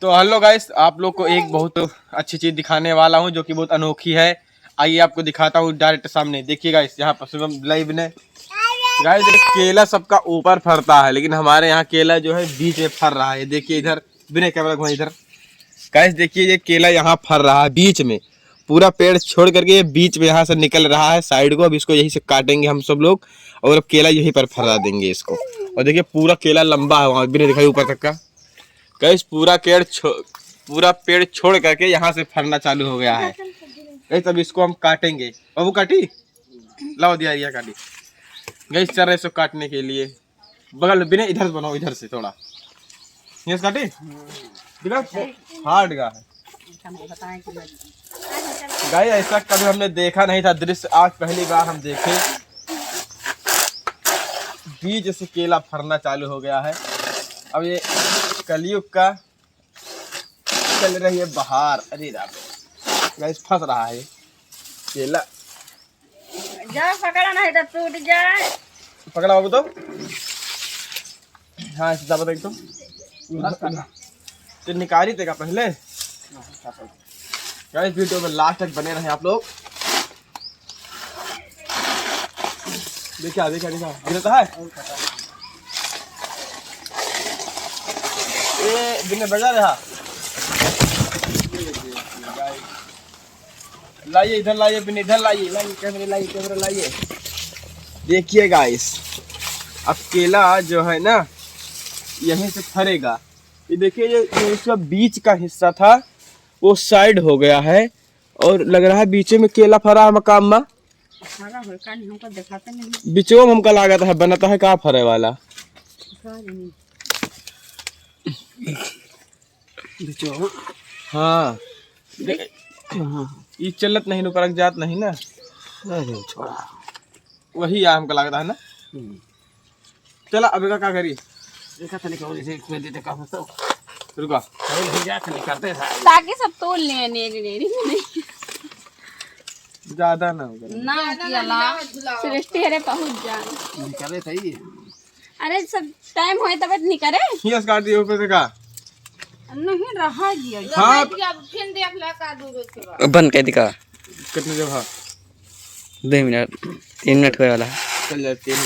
तो hello guys, आप लोग को एक बहुत अच्छी चीज दिखाने वाला हूं जो कि बहुत अनोखी है। आइए आपको दिखाता हूं डायरेक्ट सामने। देखिए गाइस, यहाँ पर शुभम लाइव ने गाइस केला सबका ऊपर फरता है, लेकिन हमारे यहाँ केला जो है बीच में फर रहा है। देखिए इधर, बिना कैमरा घुमाए इधर गाइस, देखिए ये केला यहाँ फर रहा है बीच में। पूरा पेड़ छोड़ करके ये बीच में यहाँ से निकल रहा है साइड को। अब इसको यहीं से काटेंगे हम सब लोग और अब केला यहीं पर फरा देंगे इसको। और देखिए पूरा केला लंबा है, वहाँ बिना दिखाई ऊपर तक का। गाइस पूरा पेड़ छोड़ करके यहाँ से फरना चालू हो गया है। गाइस तब इसको हम काटेंगे। बाबू काटी लाओ, दिया काटी। गाइस चल रहे इसको काटने के लिए। बगल में बिना इधर बनाओ, इधर से थोड़ा ये काटे हार्ड का है। गाइस ऐसा कभी हमने देखा नहीं था दृश्य, आज पहली बार हम देखे। बीज से केला फरना चालू हो गया है। अब ये कलयुग का चल रही है बाहर। अरे गाइस फंस रहा है केला। जा पकड़ा नहीं तो टूट जाए। पकड़ा बाबू तो। हाँ ऐसा बता तो निकाली देगा पहले। गाइस वीडियो में लास्ट तक बने रहे आप लोग। देखा गिरता है ये बिना बजा रहा। लाइए इधर, लाइए बिना इधर, लाइए कैमरे लाइए। देखिए गाइस अब केला जो है ना यहीं से फरेगा। ये देखिए ये इसका बीच का हिस्सा था वो साइड हो गया है और लग रहा है बीच में केला फरा है मकाम में। हमको दिखाते नहीं। बीचो में हमका लागत है बनता है कहाँ फरे वाला। हाँ ये चलत नहीं परक जात नहीं ना। छोड़ा वही है हमका लागत है ना। चला अब क्या करिए रुका ताकि सब तोड़ ले नेरी ज्यादा ना होगा ना सृष्टि अरे पहुंच जाए निकले सही। अरे सब टाइम होए तब नहीं करे। यस काट दिए ऊपर से का नहीं रहा दिया। हाँ फिर देख ले का दूर बंद कर दिखा कितने जब। हाँ 2 मिनट 3 मिनट होने वाला है। चल जाए 3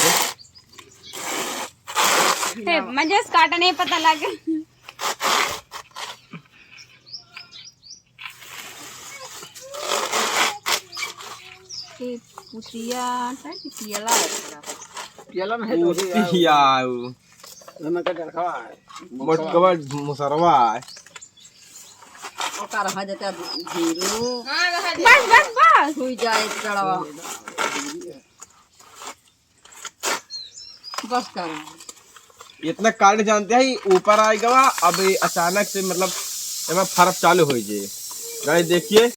को। मुझे काटा नहीं पता लगे। पुतिया पियला केला नहीं तो पियाऊ मैं का रखवा है मोटकवा मुसरवा है। ओका रहा जाता धीरू बस हुई जाए चढ़वा बस कर। इतना काट जानते हैं ऊपर आएगा। अब अचानक से मतलब फर्क चालू हो जाए। गाइस देखिए